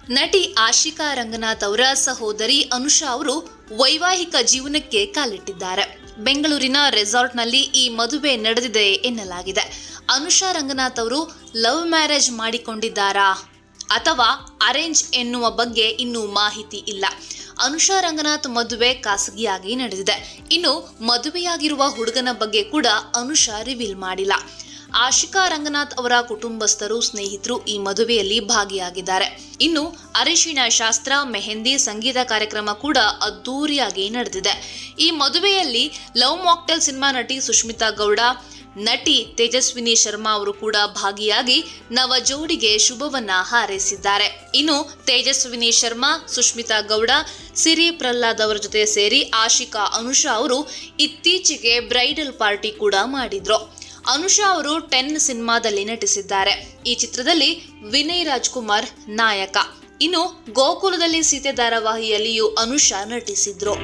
ನಟಿ ಆಶಿಕಾ ರಂಗನಾಥ್ ಅವರ ಸಹೋದರಿ ಅನುಷಾ ಅವರು ವೈವಾಹಿಕ ಜೀವನಕ್ಕೆ ಕಾಲಿಟ್ಟಿದ್ದಾರೆ. ಬೆಂಗಳೂರಿನ ರೆಸಾರ್ಟ್ನಲ್ಲಿ ಈ ಮದುವೆ ನಡೆದಿದೆ ಎನ್ನಲಾಗಿದೆ. ಅನುಷಾ ರಂಗನಾಥ್ ಅವರು ಲವ್ ಮ್ಯಾರೇಜ್ ಮಾಡಿಕೊಂಡಿದ್ದಾರಾ ಅಥವಾ ಅರೇಂಜ್ ಎನ್ನುವ ಬಗ್ಗೆ ಇನ್ನೂ ಮಾಹಿತಿ ಇಲ್ಲ. ಅನುಷಾ ರಂಗನಾಥ್ ಮದುವೆ ಖಾಸಗಿಯಾಗಿ ನಡೆದಿದೆ. ಇನ್ನು ಮದುವೆಯಾಗಿರುವ ಹುಡುಗನ ಬಗ್ಗೆ ಕೂಡ ಅನುಷಾ ರಿವೀಲ್ ಮಾಡಿಲ್ಲ. ಆಶಿಕಾ ರಂಗನಾಥ್ ಅವರ ಕುಟುಂಬಸ್ಥರು, ಸ್ನೇಹಿತರು ಈ ಮದುವೆಯಲ್ಲಿ ಭಾಗಿಯಾಗಿದ್ದಾರೆ. ಇನ್ನು ಅರಿಶಿಣ ಶಾಸ್ತ್ರ, ಮೆಹಂದಿ, ಸಂಗೀತ ಕಾರ್ಯಕ್ರಮ ಕೂಡ ಅದ್ದೂರಿಯಾಗಿ ನಡೆದಿದೆ. ಈ ಮದುವೆಯಲ್ಲಿ ಲವ್ ಮಾಕ್ಟೇಲ್ ಸಿನಿಮಾ ನಟಿ ಸುಷ್ಮಿತಾ ಗೌಡ, ನಟಿ ತೇಜಸ್ವಿನಿ ಶರ್ಮಾ ಅವರು ಕೂಡ ಭಾಗಿಯಾಗಿ ನವ ಜೋಡಿಗೆ ಶುಭವನ್ನ ಹಾರೈಸಿದ್ದಾರೆ. ಇನ್ನು ತೇಜಸ್ವಿನಿ ಶರ್ಮಾ, ಸುಷ್ಮಿತಾ ಗೌಡ, ಸಿರಿ ಪ್ರಹ್ಲಾದ್ ಅವರ ಜೊತೆ ಸೇರಿ ಆಶಿಕಾ ಅನುಷಾ ಅವರು ಇತ್ತೀಚೆಗೆ ಬ್ರೈಡಲ್ ಪಾರ್ಟಿ ಕೂಡ ಮಾಡಿದ್ರು. ಅನುಷಾ ಅವರು 10 ಸಿನಿಮಾದಲ್ಲಿ ನಟಿಸಿದ್ದಾರೆ. ಈ ಚಿತ್ರದಲ್ಲಿ ವಿನಯ್ ರಾಜ್ಕುಮಾರ್ ನಾಯಕ. ಇನ್ನು ಗೋಕುಲದಲ್ಲಿ ಸೀತೆ ಧಾರಾವಾಹಿಯಲ್ಲಿಯೂ ಅನುಷಾ ನಟಿಸಿದ್ರು.